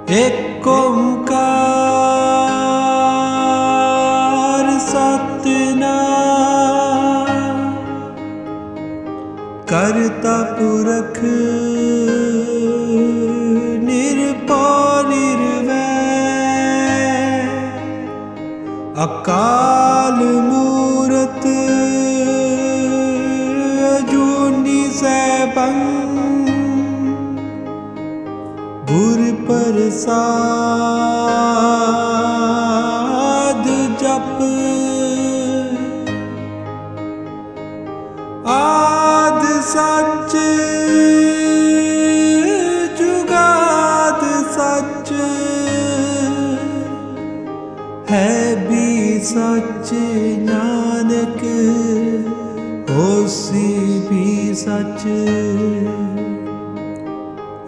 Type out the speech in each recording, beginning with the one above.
एक ओंकार सतनाम करता पुरख निरभौ निर्वैर अकाल मूरत अजूनी सैभं गुर प्रसाद जप आद सच जुगाद सच है भी सच नानक होसी भी सच।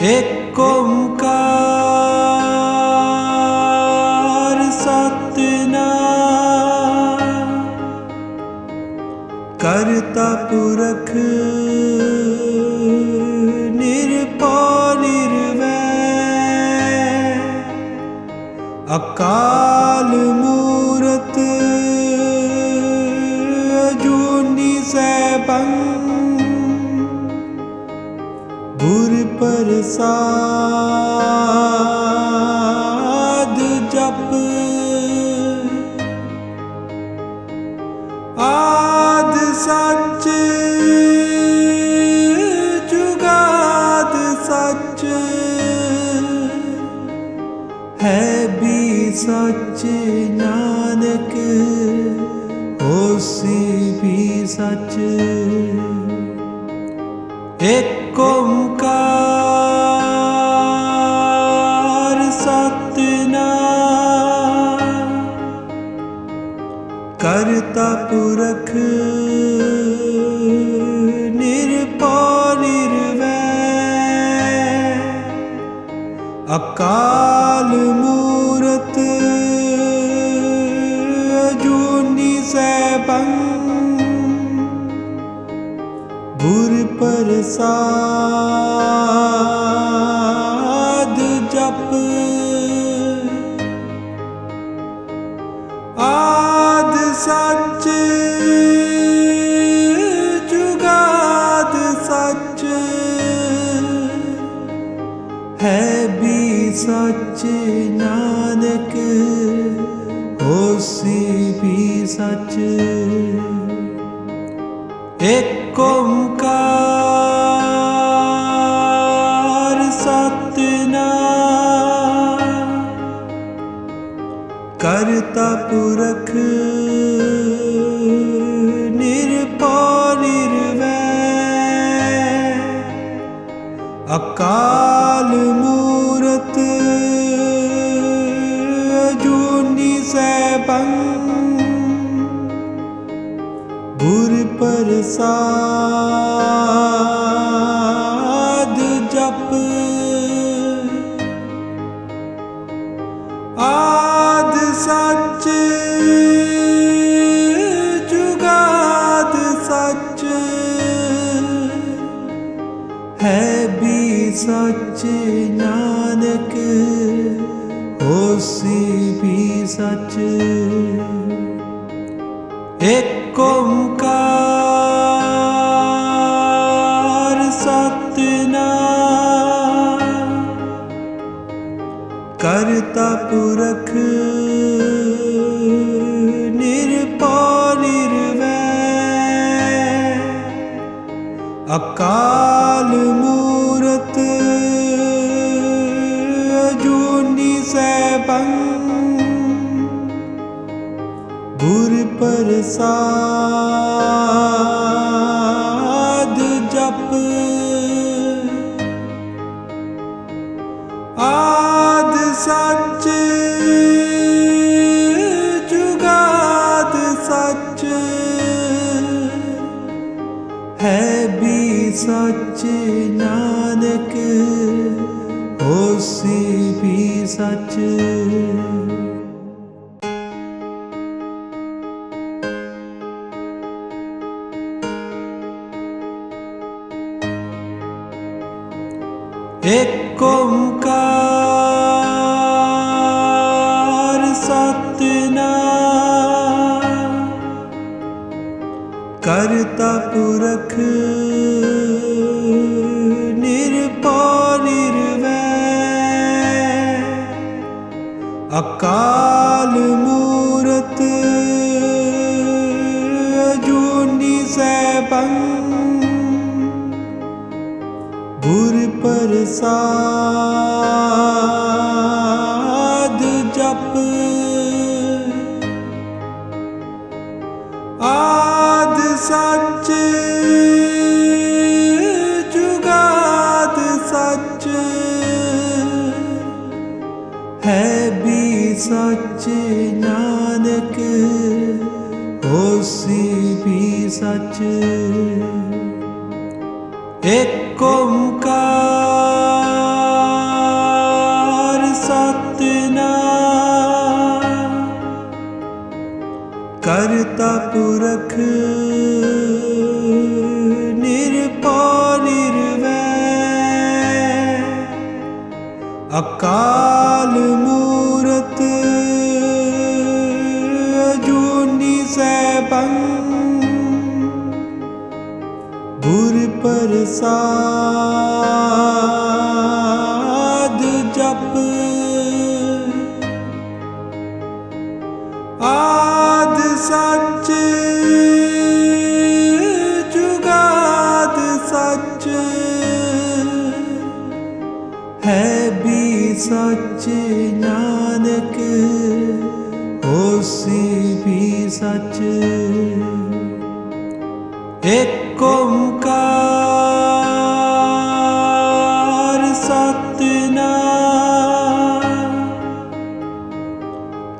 एक ओंकार सतनाम करता पुरख निरभौ निर्वैर अकाल मूरत अजूनी सैभं गुर प्रसाद जप आद सच जुगाद सच है भी सच नानक होसी भी सच। एक ओंकार सतनाम करता पुरख निरभौ निर्वैर अकाल मूरत अजूनी सैभं गुर प्रसाद जप आद सच जुगाद सच है भी सच नानक होसी भी सच। एक ओंकार सतनाम करता पुरख निरभौ निर्वैर अकाल मूरत अजूनी सैभं गुर प्रसाद जप आद सच जुगाद सच है भी सच नानक होसी भी सच। एक ओंकार सतनाम करता पुरख निरभौ निर्वैर अकाल मूरत अजूनी सैभं गुर प्रसाद जप आद सच जुगाद सच है भी सच नानक होसी भी सच। एक ओंकार करता पुरख निरभौ निर्वैर, अकाल मूरत अजूनी सैभं, गुर प्रसाद जप। आद सच जुगाद सच, है भी सच नानक होसी भी सच। एक ओंकार सतनाम, करता पुरख निरभौ निर्वैर, अकाल मूरत अजूनी सैभं, गुर प्रसाद जप। आद सच जुगाद सच, है भी सच नानक होसी भी सच। एक ओंकार सतनाम,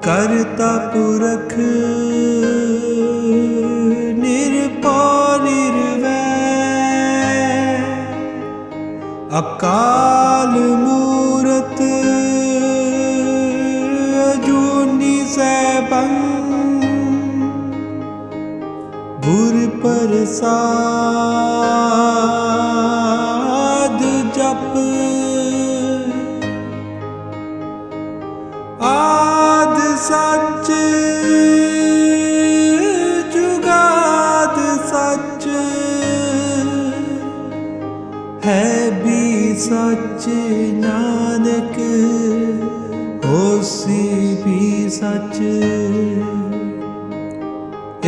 करता पुरख निरभौ निर्वैर, अकाल मूरत अजूनी सैभं, गुर प्रसाद जप। आद सच जुगाद सच, है भी सच नानक होसी भी सच।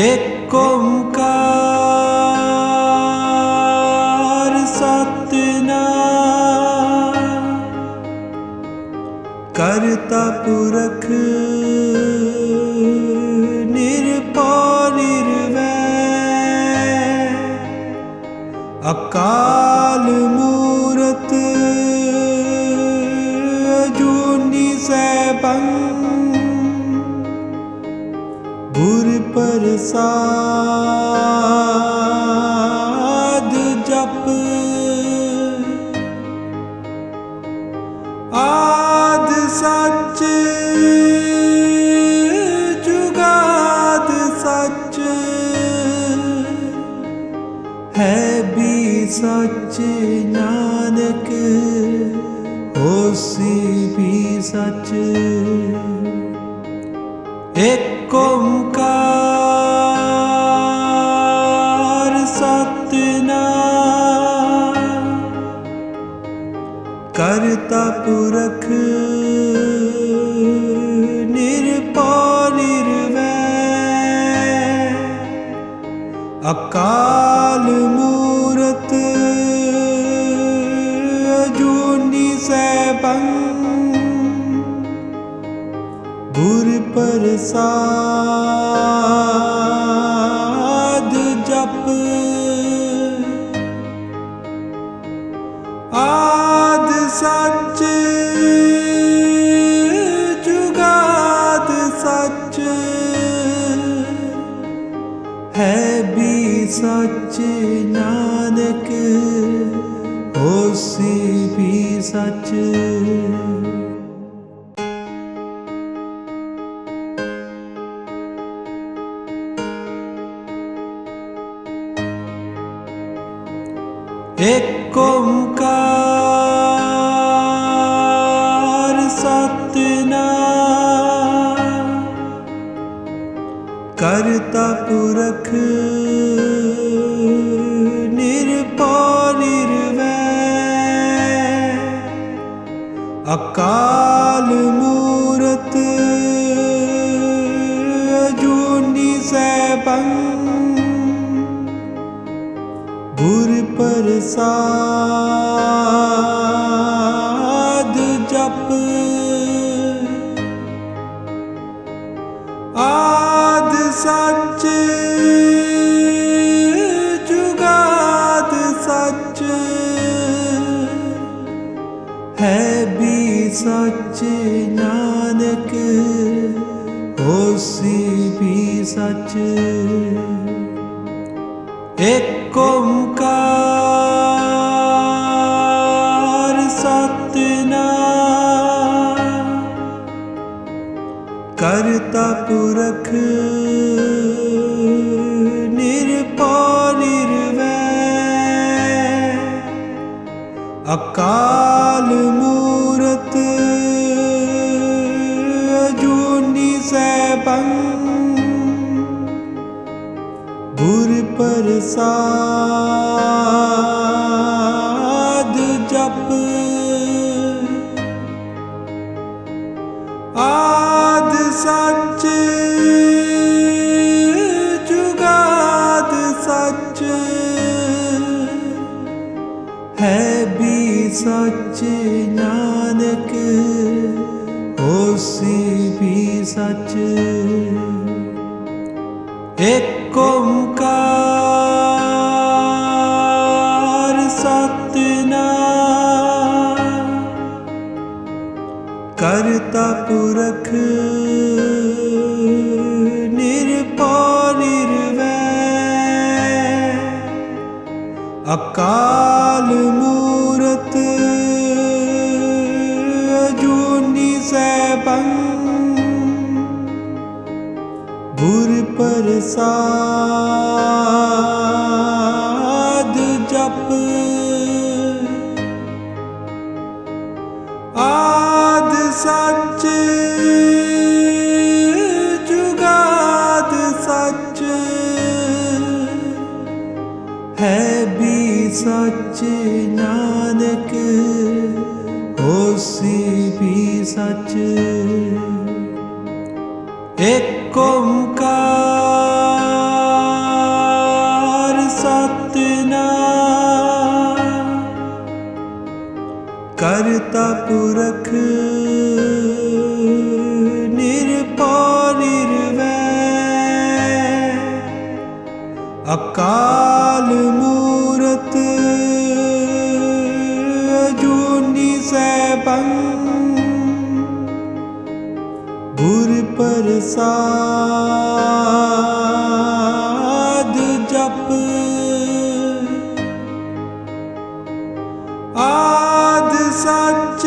एक ओंकार सतनाम, करता पुरख निरभौ निर्वैर, अकाल मूरत अजूनी सैभं, गुर प्रसाद जप। आद सच जुगाद सच, है भी सच नानक होसी भी सच। एक ओंकार सतनाम, करता पुरख निरभौ निर्वैर, अकाल मूरत अजूनी सैभं, गुर प्रसाद जप। आद सच जुगाद सच, है भी सच नानक होसी भी सच। एक ओंकार सतनाम, करता ਕਰਤਾ ਪੁਰਖ ਨਿਰਭਉ ਨਿਰਵੈਰ ਅਕਾਲ ਮੂਰਤ ਅਜੂਨੀ ਸੈਭੰ ਗੁਰ ਪ੍ਰਸਾਦ ਜਪ ਆਦ ਸੱਚ ਜੁਗਾਦ ਸੱਚ ਹੈ ਵੀ ਸੱਚ ਨਾਨਕ ਹੋਸੀ ਵੀ ਸੱਚ ਏਕ ਓੰਕਾਰ ਸਤਿਨਾਮ ਕਰਤਾ ਪੁਰਖ ਨਿਰਭਉ ਨਿਰਵੈਰ ਅਕਾਲ ਮੂਰਤ ਅਜੂਨੀ ਸੈਭੰ ਗੁਰ ਪ੍ਰਸਾਦ ਜਪ ਆਦ ਸੱਚ ਜੁਗਾਦ ਸੱਚ ਹੈ ਵੀ ਸੱਚ ਨਾਨਕ ਹੋਸੀ ਵੀ ਸੱਚ ਏਕ ਓੰਕਾਰ ਸਤਿਨਾਮ ਕਰਤਾ ਪੁਰਖ ਨਿਰਭਉ ਨਿਰਵੈਰ ਅਕਾਲ ਮੂਰਤ ਅਜੂਨੀ ਸੈਭੰ ਗੁਰ ਪ੍ਰਸਾਦ ਜਪ ਆਦ ਸੱਚ ਜੁਗਾਦ ਸੱਚ ਹੈ ਵੀ ਸੱਚ ਨਾਨਕ ਹੋਸੀ ਵੀ ਸੱਚ ਏਕ ਓੰਕਾਰ ਸਤਿਨਾਮ ਕਰਤਾ ਪੁਰਖ ਨਿਰਭਉ ਨਿਰਵੈਰ ਅਕਾਲ ਮੂਰਤ ਅਜੂਨੀ ਸੈਭੰ ਗੁਰ ਪ੍ਰਸਾਦ ਜਪ ਆਦ ਸੱਚ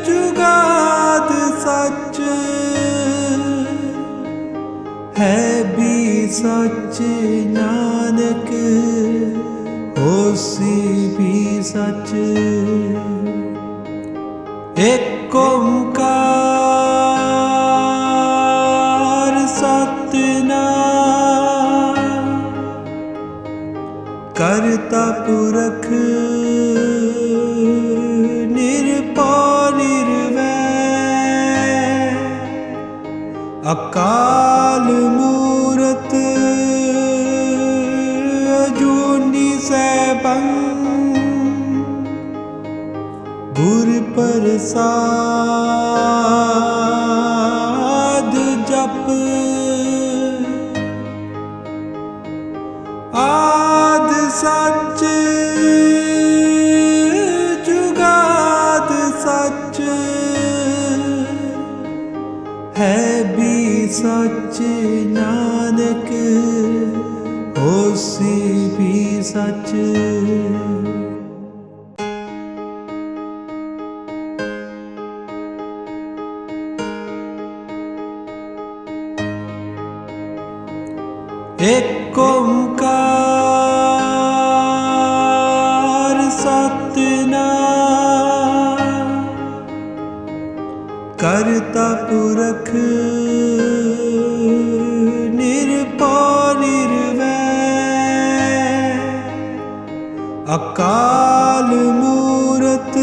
ਜੁਗਾਦ ਸੱਚ ਹੈ ਵੀ ਸੱਚ ਨਾਨਕ ਹੋਸੀ ਵੀ ਸੱਚ ਏਕ ਓੰਕਾਰ ਸਤਿਨਾਮ ਕਰਤਾ ਪੁਰਖ ਨਿਰਭਉ ਨਿਰਵੈਰ ਅਕਾਲ ਮੂਰਤ ਅਜੂਨੀ ਸੈਭੰ ਗੁਰ ਪ੍ਰਸਾਦ ਜਪ ਆਦ ਸੱਚ ਜੁਗਾਦ ਸੱਚ ਹੈ ਵੀ ਸੱਚ ਨਾਨਕ ਹੋਸੀ ਵੀ ਸੱਚ ਏਕ ਓੰਕਾਰ ਸਤਿਨਾਮ ਕਰਤਾ ਪੁਰਖ अकाल मूरत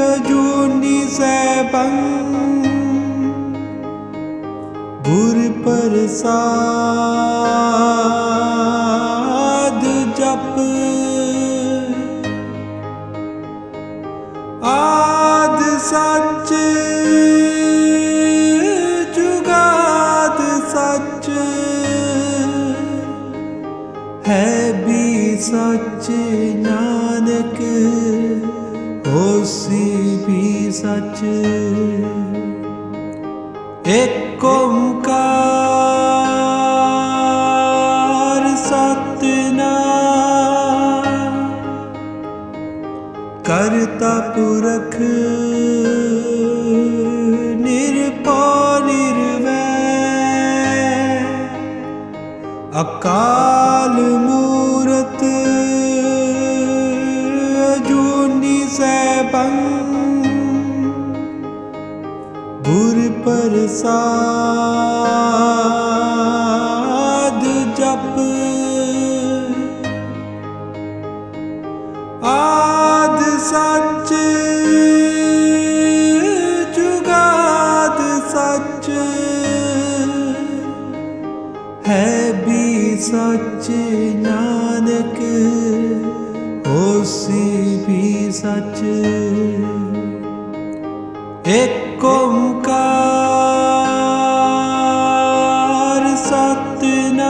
अजूनी सैभं गुर प्रसाद जप आद सच जुगाद सच है भी सच नानक होसी भी सच एक ओंकार सतनाम करता पुरख निरभौ निर्वैर अकाल मूरत अजूनी सैभं गुर प्रसाद जप आद सच जुगाद सच है भी सच नानक होसी भी सच एक ओंकार सतनाम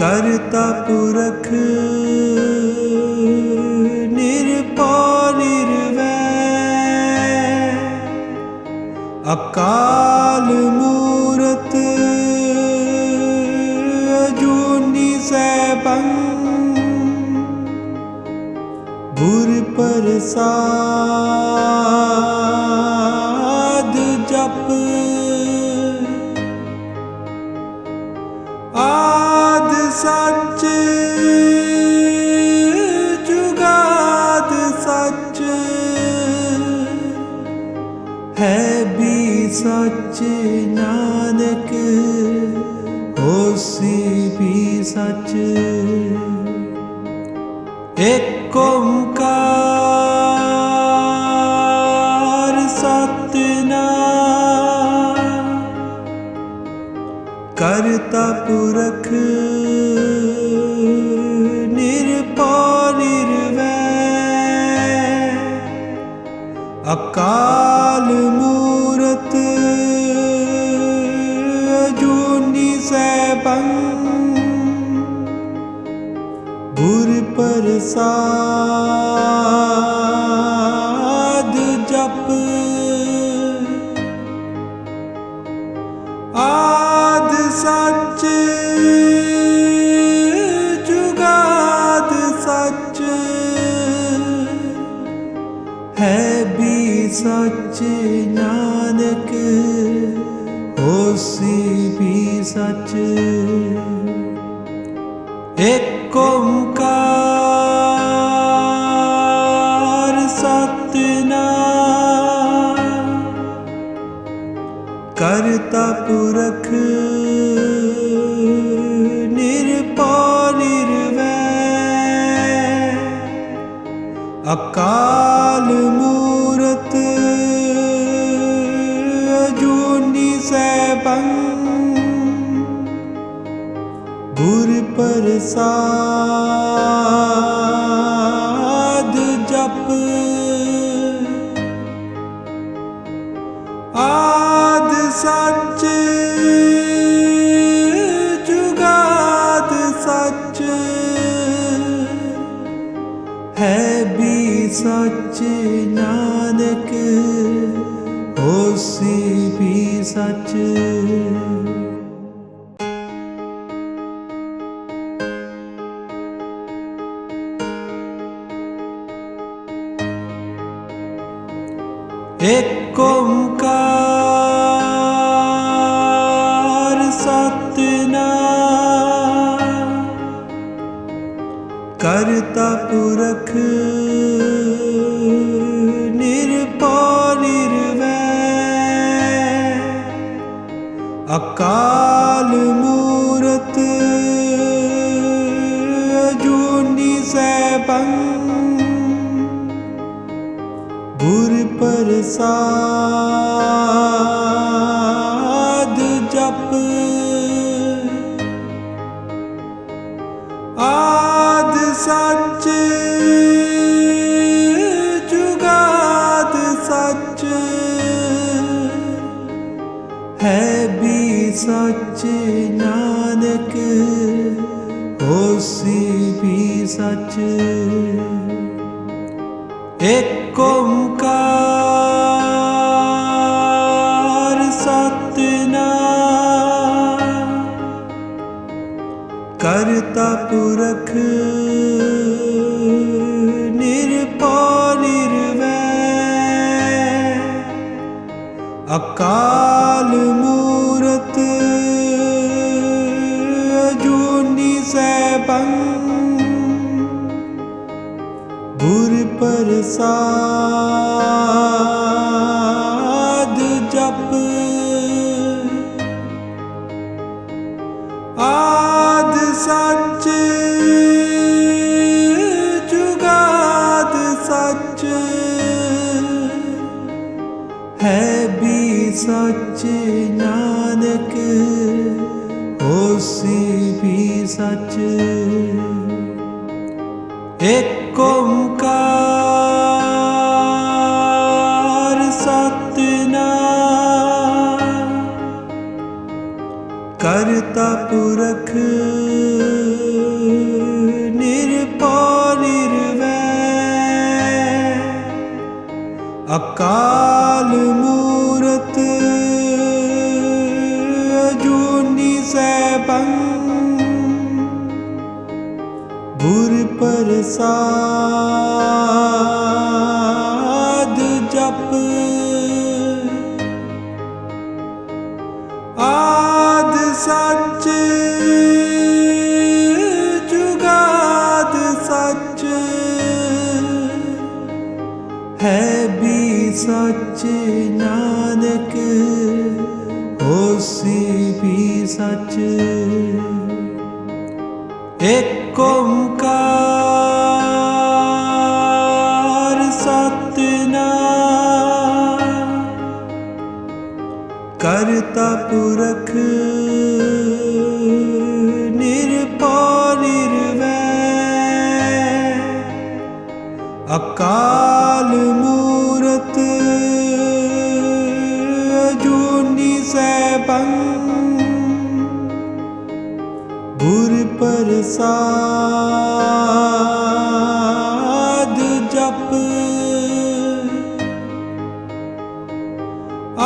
करता पुरख निरभौ निर्वैर अकाल मूरत अजूनी सैभं गुर प्रसाद जप आद सच जुगाद सच है भी सच नानक होसी भी सच एक ओंकार सतनाम करता पुरख निरभौ निर्वैर अकाल मूरत अजूनी सैभं गुर प्रसाद जप आद सच जुगाद सच है भी सच नानक होसी भी सच एक ओंकार सतनाम करता पुरख निरभौ निर्वैर अकाल मूरत अजूनी सैभं गुर प्रसाद जप आद सच जुगाद सच है भी सच नानक होसी भी सच एक ओंकार सतनाम करता पुरख निरभौ निर्वैर अकाल मूरत प्रसाद जप आद सच जुगाद सच है भी सच नानक होसी भी सच। एक ओंकार सतनाम करता पुरख निरभउ निर्वैर अकाल मूरत अजूनी सैभं गुर प्रसाद जप आद सच जुगाद सच है भी सच नानक होसी भी सच। एक ओंकार सतनाम करता पुरख निरभउ निर्वैर अकाल मूरत अजूनी सैभं गुर प्रसाद जप आद सच जुगाद सच है भी सच नानक होसी भी सच। एक ओंकार सतनाम करता पुरख निरभउ निर्वैर अकाल मूरत अजूनी सैभं गुर प्रसाद जप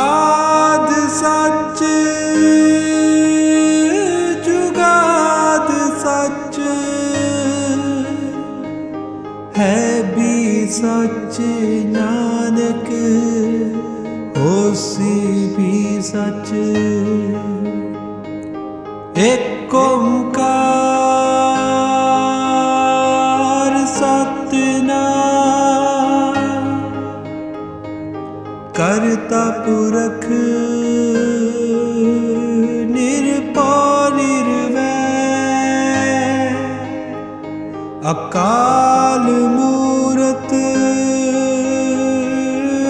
आद सच जुगाद सच है भी सच नानक होसी भी सच। एक ओंकार सतनाम करता पुरख निरभउ निर्वैर अकाल मूरत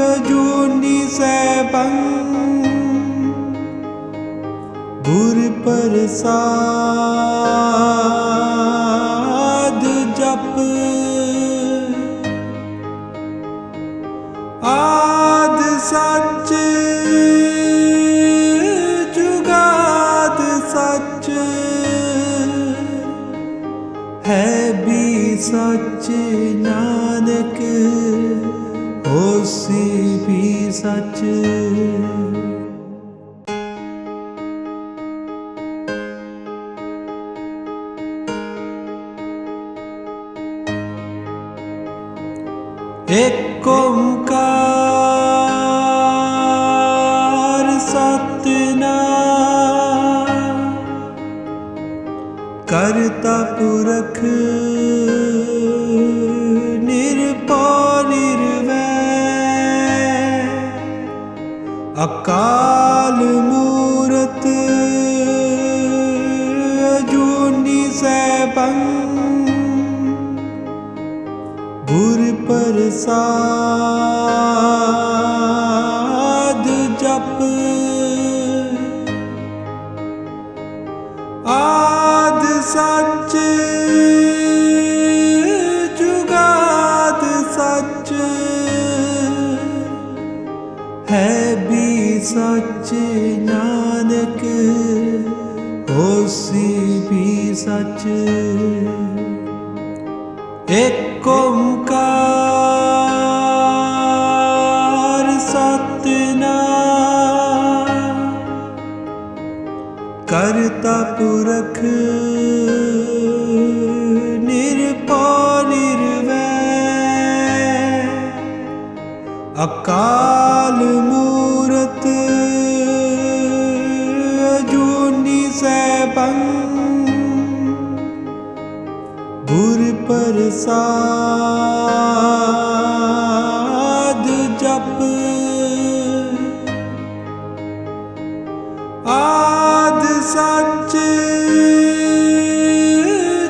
अजूनी सैभं गुर प्रसाद जप आद सच जुगाद सच है भी सच नानक होसी भी सच। एक ओंकार सतनाम करता पुरख निरभउ निर्वैर अकाल मूरत अजूनी सैभं गुर प्रसाद ਜਪ ਆਦ ਸੱਚ ਜੁਗਾਦ ਸੱਚ ਹੈ ਵੀ ਸੱਚ ਨਾਨਕ ਹੋਸੀ ਵੀ ਸੱਚ ਏਕ ਓੰਕਾਰ ਸਤਿਨਾਮ ਕਰਤਾ ਪੁਰਖ ਨਿਰਭਉ ਨਿਰਵੈਰ ਅਕਾਲ ਮੂਰਤ ਅਜੂਨੀ ਸੈਭੰ ਗੁਰ ਪ੍ਰਸਾਦ ਜਪ ਆਦ ਸੱਚ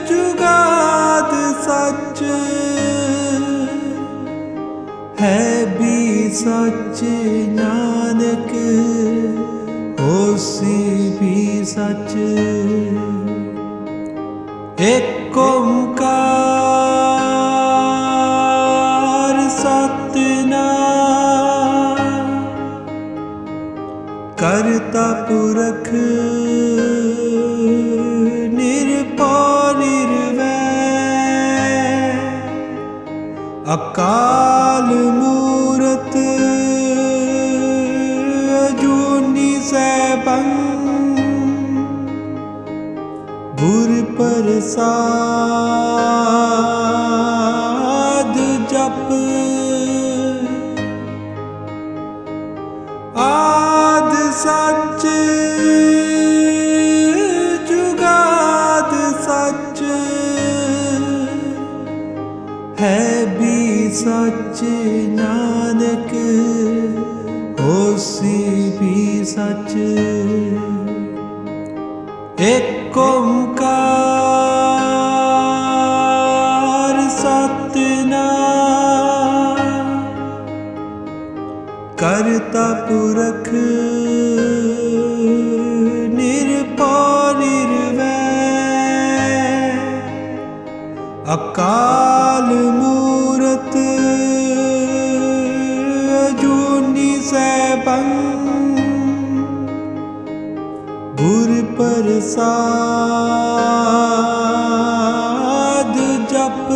ਜੁਗਾਦ ਸੱਚ ਹੈ ਵੀ ਸੱਚ ਨਾਨਕ ਹੋਸੀ ਵੀ ਸੱਚ ਏਕ ਓੰਕਾਰ ਸਤਿਨਾਮ ਕਰਤਾ ਪੁਰਖ ਨਿਰਭਉ ਨਿਰਵੈਰ ਅਕਾਲ ਮੂਰਤ ਅਜੂਨੀ ਸੈਭੰ ਗੁਰ ਪ੍ਰਸਾਦ ਜਪ ਆਦ ਸੱਚ ਜੁਗਾਦ ਸੱਚ ਹੈ ਵੀ ਸੱਚ ਨਾਨਕ ਹੋਸੀ ਵੀ ਸੱਚ ਏਕ ਓੰਕਾਰ ਸਤਿਨਾਮ ਕਰਤਾ ਪੁਰਖ ਨਿਰਭਉ ਨਿਰਵੈਰ ਅਕਾਲ ਮੂਰਤ ਅਜੂਨੀ ਸੈਭੰ ਗੁਰ ਪ੍ਰਸਾਦ ਜਪ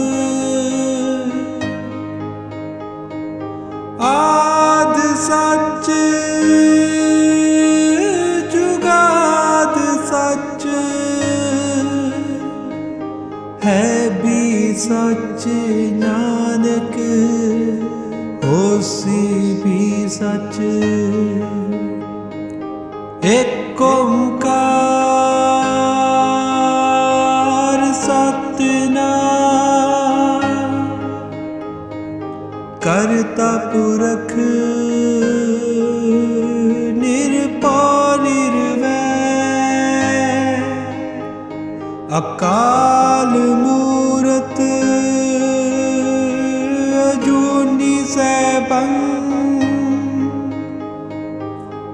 ਆਦ ਸੱਚ ਜੁਗਾਦ ਸੱਚ ਹੈ ਵੀ ਸੱਚ ਨਾਨਕ ਹੋਸੀ ਵੀ ਸੱਚ ਏਕ ਓੰਕਾਰ ਸਤਿਨਾਮ ਕਰਤਾ ਪੁਰਖ ਨਿਰਭਉ ਨਿਰਵੈਰ ਅਕਾਲ ਮੂਰਤ ਅਜੂਨੀ ਸੈਭੰ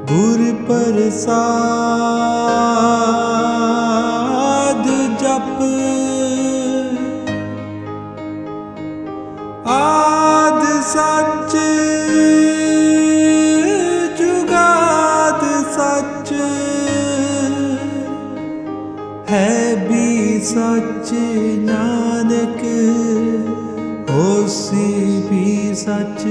ਗੁਰ ਪ੍ਰਸਾਦ ਜਪ ਆਦ ਸੱਚ ਜੁਗਾਦ ਸੱਚ ਹੈ ਵੀ ਸੱਚ ਨਾਨਕ ਹੋਸੀ ਵੀ ਸੱਚ